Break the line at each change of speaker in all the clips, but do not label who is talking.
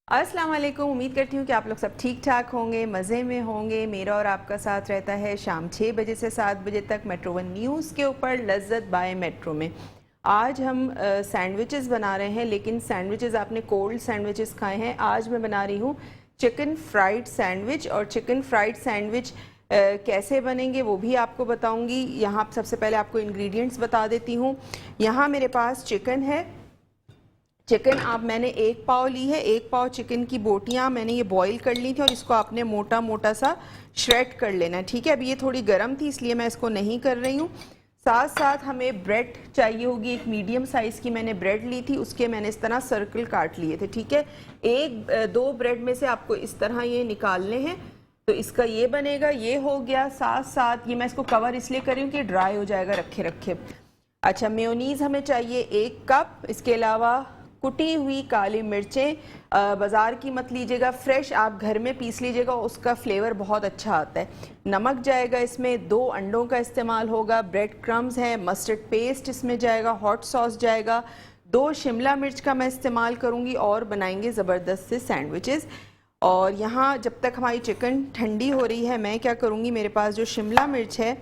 अस्सलाम वालेकुम। उम्मीद करती हूँ कि आप लोग सब ठीक ठाक होंगे, मज़े में होंगे। मेरा और आपका साथ रहता है शाम 6 बजे से 7 बजे तक मेट्रो वन न्यूज़ के ऊपर लज्जत बाय मेट्रो में। आज हम सैंडविचेस बना रहे हैं, लेकिन सैंडविचेस आपने कोल्ड सैंडविचेस खाए हैं। आज मैं बना रही हूँ चिकन फ्राइड सैंडविच, और चिकन फ्राइड सैंडविच कैसे बनेंगे वो भी आपको बताऊँगी। यहाँ सबसे पहले आपको इंग्रेडिएंट्स बता देती हूँ। यहाँ मेरे पास चिकन है। चिकन मैंने 1 पाव ली है। 1 पाव चिकन की बोटियां मैंने ये बॉईल कर ली थी, और इसको आपने मोटा मोटा सा श्रेड कर लेना है। ठीक है, अभी ये थोड़ी गर्म थी इसलिए मैं इसको नहीं कर रही हूँ। साथ साथ हमें ब्रेड चाहिए होगी। एक मीडियम साइज़ की मैंने ब्रेड ली थी, उसके मैंने इस तरह सर्कल काट लिए थे। ठीक है, दो ब्रेड में से आपको इस तरह ये निकालने हैं, तो इसका ये बनेगा। ये हो गया। साथ साथ ये मैं इसको कवर इसलिए कर रही हूँ कि ड्राई हो जाएगा रखे रखे। अच्छा, मेयोनीज़ हमें चाहिए 1 कप। इसके अलावा कुटी हुई काली मिर्चें, बाज़ार की मत लीजिएगा, फ्रेश आप घर में पीस लीजिएगा, उसका फ्लेवर बहुत अच्छा आता है। नमक जाएगा इसमें, 2 अंडों का इस्तेमाल होगा, ब्रेड क्रम्स है, मस्टर्ड पेस्ट इसमें जाएगा, हॉट सॉस जाएगा, 2 शिमला मिर्च का मैं इस्तेमाल करूँगी, और बनाएंगे ज़बरदस्त से सैंडविचेस। और यहाँ जब तक हमारी चिकन ठंडी हो रही है, मैं क्या करूँगी, मेरे पास जो शिमला मिर्च है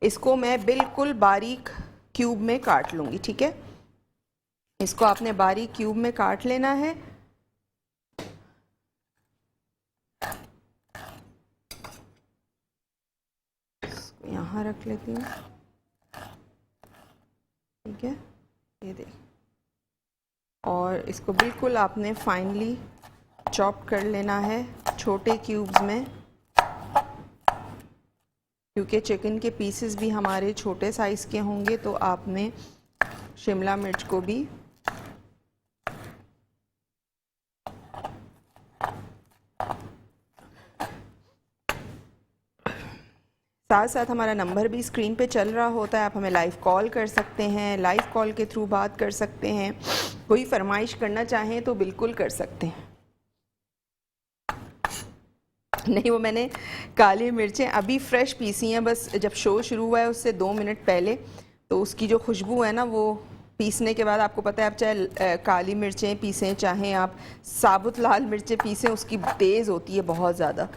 इसको मैं बिल्कुल बारीक क्यूब में काट लूँगी। ठीक है, इसको आपने बारीक क्यूब में काट लेना है। इसको यहाँ रख लेती हूँ। ठीक है, ये देख, और इसको बिल्कुल आपने फाइनली चॉप कर लेना है छोटे क्यूब्स में, क्योंकि चिकन के पीसेस भी हमारे छोटे साइज़ के होंगे, तो आपने शिमला मिर्च को भी साथ साथ हमारा नंबर भी स्क्रीन पे चल रहा होता है। आप हमें लाइव कॉल कर सकते हैं, लाइव कॉल के थ्रू बात कर सकते हैं। कोई फरमाइश करना चाहें तो बिल्कुल कर सकते हैं। नहीं, वो मैंने काली मिर्चें अभी फ्रेश पीसी हैं, बस जब शो शुरू हुआ है उससे 2 मिनट पहले, तो उसकी जो खुशबू है ना, वो पीसने के बाद आपको पता है, आप चाहे काली मिर्चें पीसें, चाहें आप साबुत लाल मिर्चें पीसें, उसकी तेज़ होती है बहुत ज़्यादा।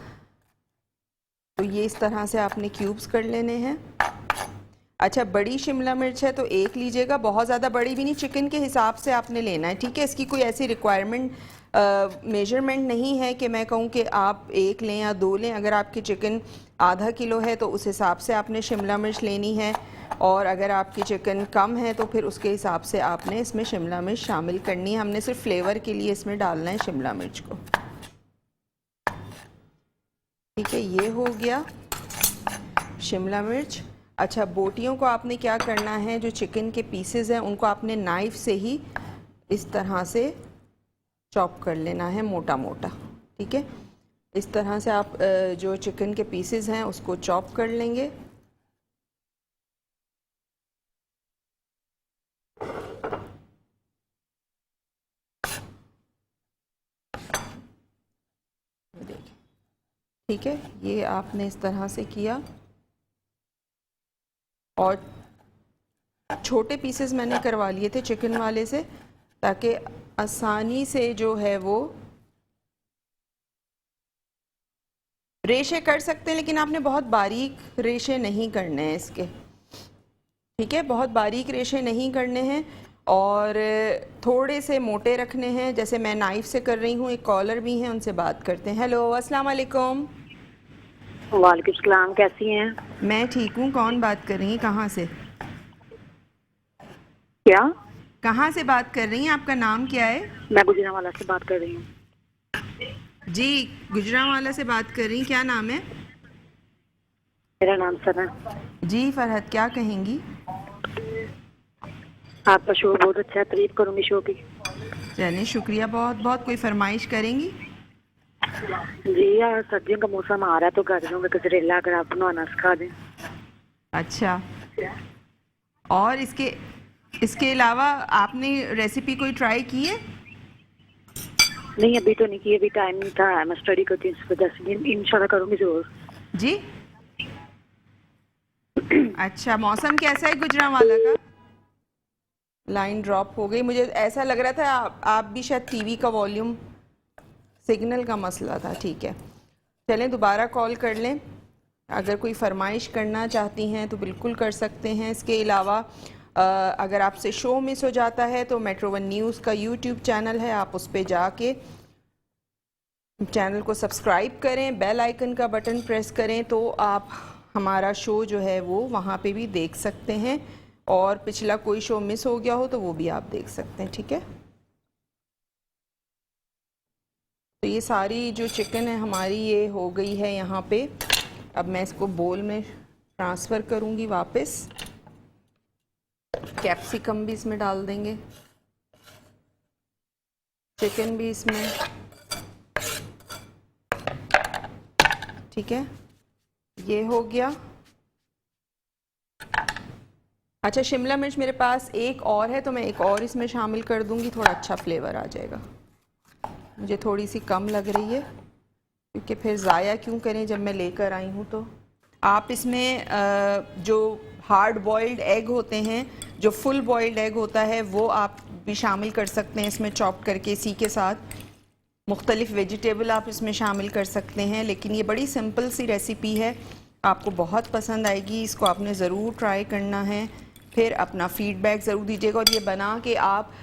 तो ये इस तरह से आपने क्यूब्स कर लेने हैं। अच्छा, बड़ी शिमला मिर्च है तो 1 लीजिएगा, बहुत ज़्यादा बड़ी भी नहीं, चिकन के हिसाब से आपने लेना है। ठीक है, इसकी कोई ऐसी रिक्वायरमेंट मेजरमेंट नहीं है कि मैं कहूँ कि आप 1 लें या 2 लें। अगर आपकी चिकन आधा किलो है तो उस हिसाब से आपने शिमला मिर्च लेनी है, और अगर आपकी चिकन कम है तो फिर उसके हिसाब से आपने इसमें शिमला मिर्च शामिल करनी है। हमने सिर्फ फ्लेवर के लिए इसमें डालना है शिमला मिर्च को। ठीक है, ये हो गया शिमला मिर्च। अच्छा, बोटियों को आपने क्या करना है, जो चिकन के पीसेस हैं उनको आपने नाइफ से ही इस तरह से चॉप कर लेना है, मोटा मोटा। ठीक है, इस तरह से आप जो चिकन के पीसेस हैं उसको चॉप कर लेंगे। ठीक है, ये आपने इस तरह से किया, और छोटे पीसेस मैंने करवा लिए थे चिकन वाले से, ताकि आसानी से जो है वो रेशे कर सकते हैं, लेकिन आपने बहुत बारीक रेशे नहीं करने हैं इसके। ठीक है, बहुत बारीक रेशे नहीं करने हैं, और थोड़े से मोटे रखने हैं, जैसे मैं नाइफ से कर रही हूँ। एक कॉलर भी हैं, उनसे बात करते हैं। हेलो, अस्सलाम वालेकुम।
वालेकुम सलाम, कैसी हैं?
मैं ठीक हूँ। कौन बात कर रही हैं, कहाँ से?
क्या?
कहाँ से बात कर रही हैं, आपका नाम क्या है?
मैं गुजरांवाला से बात कर रही हूँ।
जी, गुजरांवाला से बात कर रही हैं, क्या नाम है?
मेरा नाम सना।
जी फरहत, क्या कहेंगी?
आपका शो बहुत अच्छा है, तारीफ करूँगी शो की।
चलिए, शुक्रिया बहुत बहुत। कोई फरमाइश करेंगी?
जी यार, सर्दियों का मौसम आ रहा है तो गाजरों का गजरेला अगर आप बनवाना सिखा दें।
अच्छा, और इसके अलावा आपने रेसिपी कोई ट्राई की है?
नहीं, अभी तो नहीं की, अभी टाइम नहीं था, मैं स्टडी करती हूँ, इस वजह से इंशाल्लाह करूँगी जरूर।
जी। अच्छा, मौसम कैसा है गुजरांवाला का? लाइन ड्रॉप हो गई। मुझे ऐसा लग रहा था आप भी शायद टीवी का वॉल्यूम सिग्नल का मसला था, ठीक है। चलें दोबारा कॉल कर लें। अगर कोई फरमाइश करना चाहती हैं तो बिल्कुल कर सकते हैं। इसके अलावा अगर आपसे शो मिस हो जाता है तो मेट्रो वन न्यूज़ का यूट्यूब चैनल है, आप उस पर जाके चैनल को सब्सक्राइब करें, बेल आइकन का बटन प्रेस करें तो आप हमारा शो जो है वो वहाँ पे भी देख सकते हैं, और पिछला कोई शो मिस हो गया हो तो वो भी आप देख सकते हैं, ठीक है। तो ये सारी जो चिकन है हमारी ये हो गई है यहाँ पे। अब मैं इसको बोल में ट्रांसफ़र करूँगी वापस। कैप्सिकम भी इसमें डाल देंगे, चिकन भी इसमें, ठीक है। ये हो गया। अच्छा, शिमला मिर्च मेरे पास एक और है तो मैं एक और इसमें शामिल कर दूंगी, थोड़ा अच्छा फ्लेवर आ जाएगा। मुझे थोड़ी सी कम लग रही है क्योंकि फिर ज़ाया क्यों करें जब मैं लेकर आई हूँ। तो आप इसमें जो हार्ड बॉइल्ड एग होते हैं, जो फुल बॉइल्ड एग होता है वो आप भी शामिल कर सकते हैं इसमें चॉप करके। इसी के साथ मुख्तलिफ वेजिटेबल आप इसमें शामिल कर सकते हैं। लेकिन ये बड़ी सिंपल सी रेसिपी है, आपको बहुत पसंद आएगी। इसको आपने ज़रूर ट्राई करना है, फिर अपना फीडबैक ज़रूर दीजिएगा। और ये बना के आप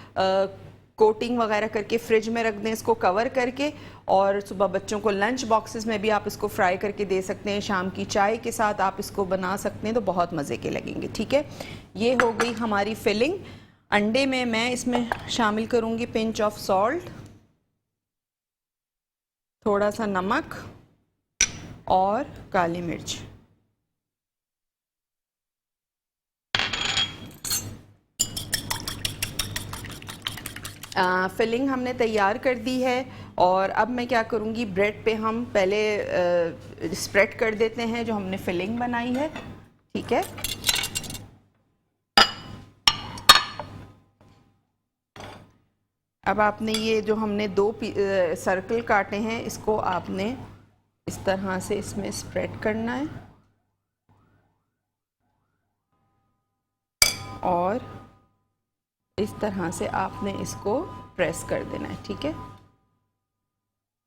कोटिंग वगैरह करके फ्रिज में रख दें इसको कवर करके, और सुबह बच्चों को लंच बॉक्सेस में भी आप इसको फ्राई करके दे सकते हैं। शाम की चाय के साथ आप इसको बना सकते हैं तो बहुत मज़े के लगेंगे, ठीक है। ये हो गई हमारी फिलिंग। अंडे में मैं इसमें शामिल करूँगी पिंच ऑफ सॉल्ट, थोड़ा सा नमक और काली मिर्च। फिलिंग हमने तैयार कर दी है, और अब मैं क्या करूँगी, ब्रेड पे हम पहले स्प्रेड कर देते हैं जो हमने फिलिंग बनाई है, ठीक है। अब आपने ये जो हमने दो सर्कल काटे हैं इसको आपने इस तरह से इसमें स्प्रेड करना है और इस तरह से आपने इसको प्रेस कर देना है, ठीक है।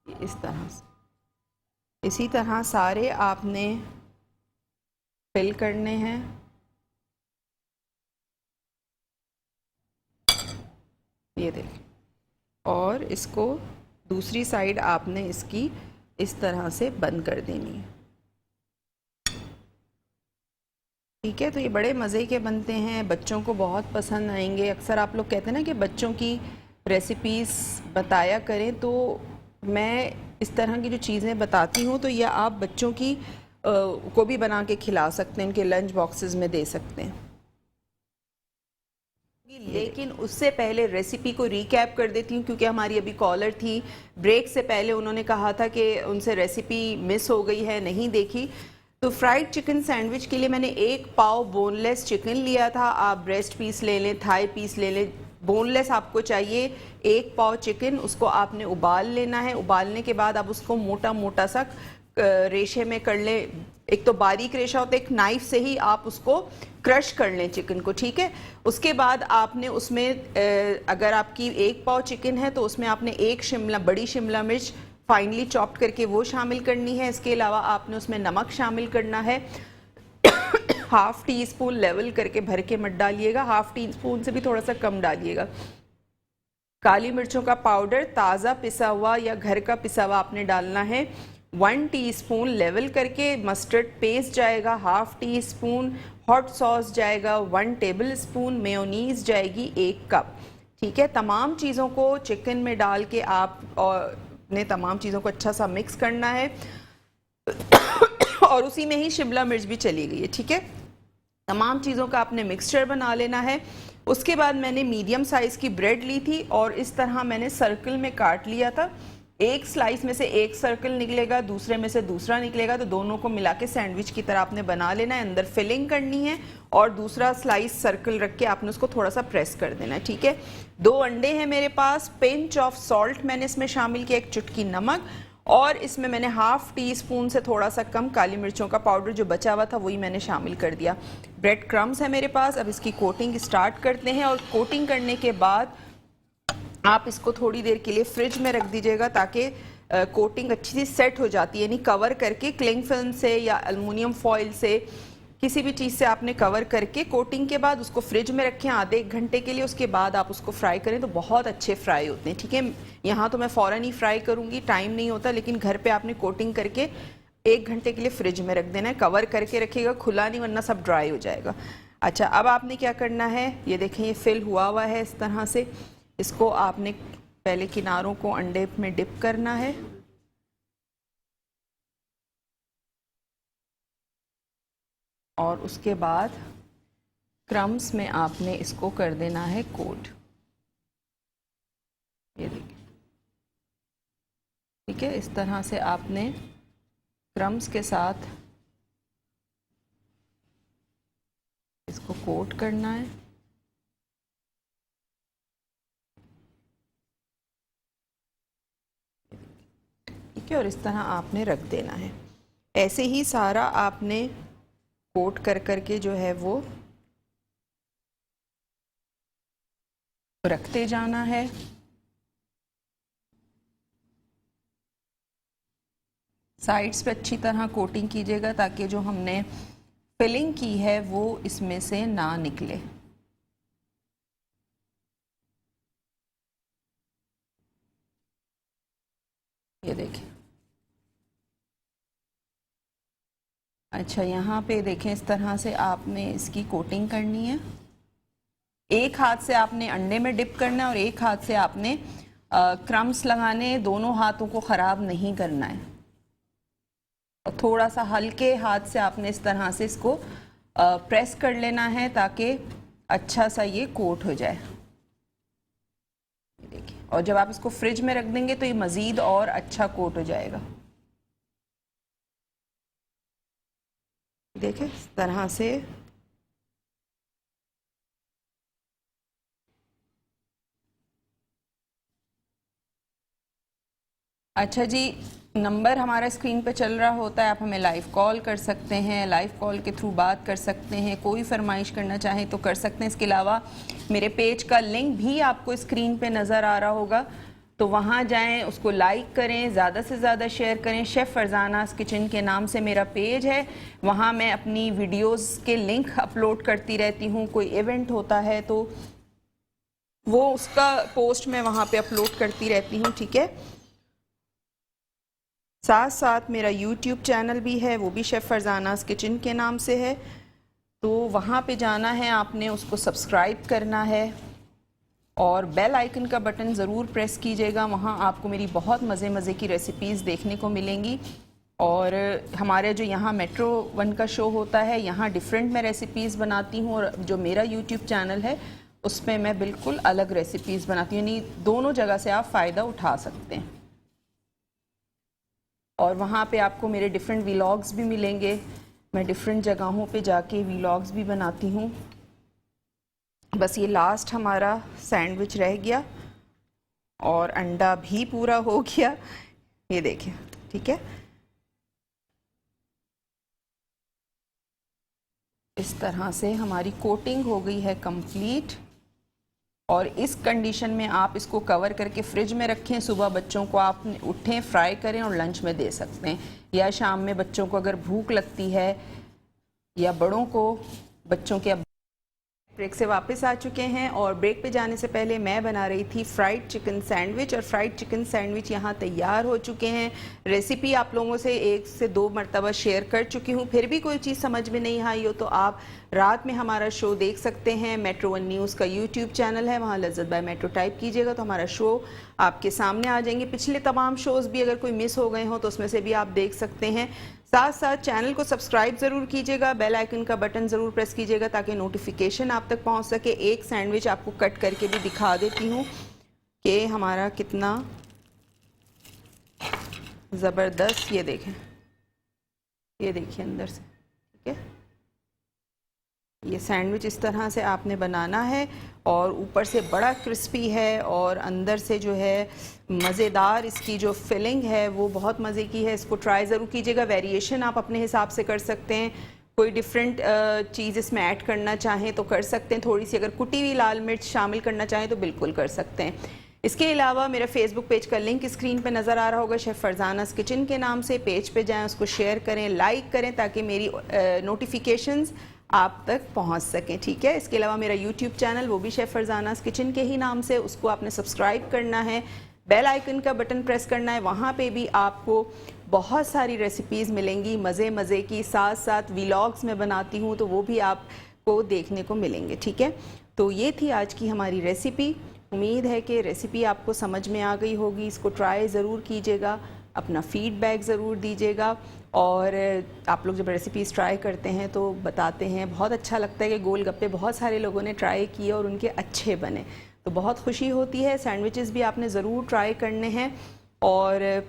इस तरह से इसी तरह सारे आपने फिल करने हैं। ये देखिए, और इसको दूसरी साइड आपने इसकी इस तरह से बंद कर देनी है, ठीक है। तो ये बड़े मज़े के बनते हैं, बच्चों को बहुत पसंद आएंगे। अक्सर आप लोग कहते हैं ना कि बच्चों की रेसिपीज़ बताया करें, तो मैं इस तरह की जो चीज़ें बताती हूँ तो यह आप बच्चों की को भी बना के खिला सकते हैं, उनके लंच बॉक्सेस में दे सकते हैं। लेकिन उससे पहले रेसिपी को रिकैप कर देती हूँ क्योंकि हमारी अभी कॉलर थी, ब्रेक से पहले उन्होंने कहा था कि उनसे रेसिपी मिस हो गई है, नहीं देखी। तो फ्राइड चिकन सैंडविच के लिए मैंने 1 पाव बोनलेस चिकन लिया था। आप ब्रेस्ट पीस ले लें, थाई पीस ले लें, बोनलेस आपको चाहिए। 1 पाव चिकन, उसको आपने उबाल लेना है। उबालने के बाद आप उसको मोटा मोटा सा रेशे में कर लें। एक तो बारीक रेशा होता है, एक नाइफ से ही आप उसको क्रश कर लें चिकन को, ठीक है। उसके बाद आपने उसमें अगर आपकी 1 पाव चिकन है तो उसमें आपने 1 बड़ी शिमला मिर्च फाइनली चॉप्ड करके वो शामिल करनी है। इसके अलावा आपने उसमें नमक शामिल करना है। ½ टीस्पून लेवल करके भर के मत डालिएगा, ½ टीस्पून से भी थोड़ा सा कम डालिएगा। काली मिर्चों का पाउडर ताज़ा पिसा हुआ या घर का पिसा हुआ आपने डालना है। 1 टीस्पून लेवल करके मस्टर्ड पेस्ट जाएगा, ½ टीस्पून हॉट सॉस जाएगा, 1 टेबल स्पून मेयोनीज जाएगी, 1 कप, ठीक है। तमाम चीज़ों को चिकन में डाल के आप ने तमाम चीज़ों को अच्छा सा मिक्स करना है और उसी में ही शिमला मिर्च भी चली गई है, ठीक है। तमाम चीज़ों का आपने मिक्सचर बना लेना है। उसके बाद मैंने मीडियम साइज़ की ब्रेड ली थी और इस तरह मैंने सर्कल में काट लिया था। एक स्लाइस में से एक सर्कल निकलेगा, दूसरे में से दूसरा निकलेगा, तो दोनों को मिला के सैंडविच की तरह आपने बना लेना है। अंदर फिलिंग करनी है और दूसरा स्लाइस सर्कल रख के आपने उसको थोड़ा सा प्रेस कर देना है, ठीक है। 2 अंडे हैं मेरे पास, पिंच ऑफ सॉल्ट मैंने इसमें शामिल किया, 1 चुटकी नमक, और इसमें मैंने ½ टीस्पून से थोड़ा सा कम काली मिर्चों का पाउडर जो बचा हुआ था वही मैंने शामिल कर दिया। ब्रेड क्रम्स है मेरे पास। अब इसकी कोटिंग स्टार्ट करते हैं, और कोटिंग करने के बाद आप इसको थोड़ी देर के लिए फ्रिज में रख दीजिएगा ताकि कोटिंग अच्छी सी सेट हो जाती है, यानी कवर करके क्लिंग फिल्म से या एल्युमिनियम फॉइल से किसी भी चीज़ से आपने कवर करके कोटिंग के बाद उसको फ्रिज में रखें आधे 1 घंटे के लिए। उसके बाद आप उसको फ्राई करें तो बहुत अच्छे फ्राई होते हैं। ठीक है, यहाँ तो मैं फ़ौरन ही फ्राई करूँगी, टाइम नहीं होता, लेकिन घर पे आपने कोटिंग करके 1 घंटे के लिए फ्रिज में रख देना है। कवर करके रखिएगा, खुला नहीं, वरना सब ड्राई हो जाएगा। अच्छा, अब आपने क्या करना है, ये देखें ये फिल हुआ है इस तरह से। इसको आपने पहले किनारों को अंडे में डिप करना है, और उसके बाद क्रम्स में आपने इसको कर देना है कोट। ये देखिए, ठीक है, इस तरह से आपने क्रम्स के साथ इसको कोट करना है। ठीक है, और इस तरह आपने रख देना है। ऐसे ही सारा आपने कोट कर करके जो है वो रखते जाना है। साइड्स पे अच्छी तरह कोटिंग कीजिएगा ताकि जो हमने फिलिंग की है वो इसमें से ना निकले। ये देखिए। अच्छा, यहाँ पे देखें, इस तरह से आपने इसकी कोटिंग करनी है। एक हाथ से आपने अंडे में डिप करना है और एक हाथ से आपने क्रम्स लगाने। दोनों हाथों को ख़राब नहीं करना है, और थोड़ा सा हल्के हाथ से आपने इस तरह से इसको प्रेस कर लेना है ताकि अच्छा सा ये कोट हो जाए। देखिए, और जब आप इसको फ्रिज में रख देंगे तो ये मज़ीद और अच्छा कोट हो जाएगा। देखिए, इस तरह से अच्छा जी, नंबर हमारा स्क्रीन पे चल रहा होता है, आप हमें लाइव कॉल कर सकते हैं, लाइव कॉल के थ्रू बात कर सकते हैं, कोई फरमाइश करना चाहें तो कर सकते हैं। इसके अलावा मेरे पेज का लिंक भी आपको स्क्रीन पे नज़र आ रहा होगा, तो वहाँ जाएं, उसको लाइक करें, ज़्यादा से ज़्यादा शेयर करें। शेफ़ फरजानास किचन के नाम से मेरा पेज है, वहाँ मैं अपनी वीडियोस के लिंक अपलोड करती रहती हूँ। कोई इवेंट होता है तो वो उसका पोस्ट मैं वहाँ पे अपलोड करती रहती हूँ। ठीक है, साथ साथ मेरा यूट्यूब चैनल भी है, वो भी शेफ़ फरजानास किचन के नाम से है, तो वहाँ पे जाना है आपने, उसको सब्सक्राइब करना है और बेल आइकन का बटन ज़रूर प्रेस कीजिएगा। वहाँ आपको मेरी बहुत मज़े की रेसिपीज़ देखने को मिलेंगी। और हमारे जो यहाँ मेट्रो 1 का शो होता है, यहाँ डिफरेंट मैं रेसिपीज़ बनाती हूँ, और जो मेरा यूट्यूब चैनल है उसमें मैं बिल्कुल अलग रेसिपीज़ बनाती हूँ, यानी दोनों जगह से आप फ़ायदा उठा सकते हैं। और वहाँ पे आपको मेरे डिफरेंट व्लॉग्स भी मिलेंगे, मैं डिफरेंट जगहों पे जाके व्लॉग्स भी बनाती हूँ। बस ये लास्ट हमारा सैंडविच रह गया और अंडा भी पूरा हो गया, ये देखिए। ठीक है, इस तरह से हमारी कोटिंग हो गई है कंप्लीट, और इस कंडीशन में आप इसको कवर करके फ्रिज में रखें। सुबह बच्चों को आप उठें, फ्राई करें और लंच में दे सकते हैं, या शाम में बच्चों को अगर भूख लगती है, या बड़ों को, बच्चों के। ब्रेक से वापस आ चुके हैं, और ब्रेक पे जाने से पहले मैं बना रही थी फ्राइड चिकन सैंडविच, और फ्राइड चिकन सैंडविच यहाँ तैयार हो चुके हैं। रेसिपी आप लोगों से 1 से 2 मरतबा शेयर कर चुकी हूँ। फिर भी कोई चीज़ समझ में नहीं आई हो तो आप रात में हमारा शो देख सकते हैं। मेट्रो 1 न्यूज़ का यूट्यूब चैनल है, वहाँ लज्जत बाय मेट्रो टाइप कीजिएगा तो हमारा शो आपके सामने आ जाएंगे। पिछले तमाम शोज़ भी अगर कोई मिस हो गए हों तो उसमें से भी आप देख सकते हैं। साथ साथ चैनल को सब्सक्राइब ज़रूर कीजिएगा, बेल आइकन का बटन ज़रूर प्रेस कीजिएगा ताकि नोटिफिकेशन आप तक पहुंच सके। एक सैंडविच आपको कट करके भी दिखा देती हूँ कि हमारा कितना ज़बरदस्त, ये देखें, ये देखिए अंदर से। ठीक है, ये सैंडविच इस तरह से आपने बनाना है, और ऊपर से बड़ा क्रिस्पी है और अंदर से जो है मज़ेदार इसकी जो फिलिंग है वो बहुत मज़े की है। इसको ट्राई ज़रूर कीजिएगा। वेरिएशन आप अपने हिसाब से कर सकते हैं, कोई डिफरेंट चीज़ इसमें ऐड करना चाहें तो कर सकते हैं। थोड़ी सी अगर कुटी हुई लाल मिर्च शामिल करना चाहें तो बिल्कुल कर सकते हैं। इसके अलावा मेरा फेसबुक पेज का लिंक स्क्रीन पे नज़र आ रहा होगा, शेफ़ फरजानास किचन के नाम से। पेज पे जाएं, उसको शेयर करें, लाइक करें, ताकि मेरी नोटिफिकेशंस आप तक पहुंच सकें, ठीक है। इसके अलावा मेरा यूट्यूब चैनल, वो भी शेफ़ फरजानास किचन के ही नाम से, उसको आपने सब्सक्राइब करना है, बेल आइकन का बटन प्रेस करना है। वहाँ पे भी आपको बहुत सारी रेसिपीज़ मिलेंगी मज़े मज़े की, साथ साथ व्लॉग्स मैं बनाती हूँ तो वो भी आपको देखने को मिलेंगे, ठीक है। तो ये थी आज की हमारी रेसिपी। उम्मीद है कि रेसिपी आपको समझ में आ गई होगी। इसको ट्राई ज़रूर कीजिएगा, अपना फीडबैक ज़रूर दीजिएगा, और आप लोग जब रेसिपीज़ ट्राई करते हैं तो बताते हैं, बहुत अच्छा लगता है कि गोलगप्पे बहुत सारे लोगों ने ट्राई किए और उनके अच्छे बने, तो बहुत खुशी होती है। सैंडविचेस भी आपने ज़रूर ट्राई करने हैं, और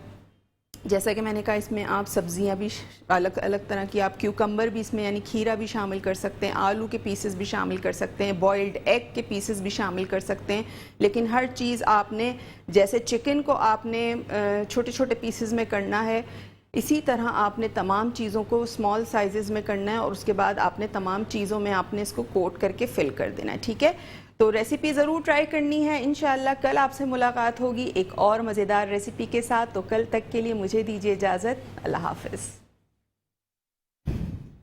जैसा कि मैंने कहा इसमें आप सब्जियां भी अलग अलग तरह की, आप क्यूकम्बर भी इसमें यानी खीरा भी शामिल कर सकते हैं, आलू के पीसेस भी शामिल कर सकते हैं, बॉइल्ड एग के पीसेस भी शामिल कर सकते हैं। लेकिन हर चीज़ आपने, जैसे चिकन को आपने छोटे छोटे पीसेस में करना है, इसी तरह आपने तमाम चीज़ों को स्मॉल साइज़ में करना है, और उसके बाद आपने तमाम चीज़ों में आपने इसको कोट करके फिल कर देना है, ठीक है। तो रेसिपी ज़रूर ट्राई करनी है। इंशाल्लाह कल आपसे मुलाकात होगी एक और मज़ेदार रेसिपी के साथ। तो कल तक के लिए मुझे दीजिए इजाज़त। अल्लाह हाफ़िज़।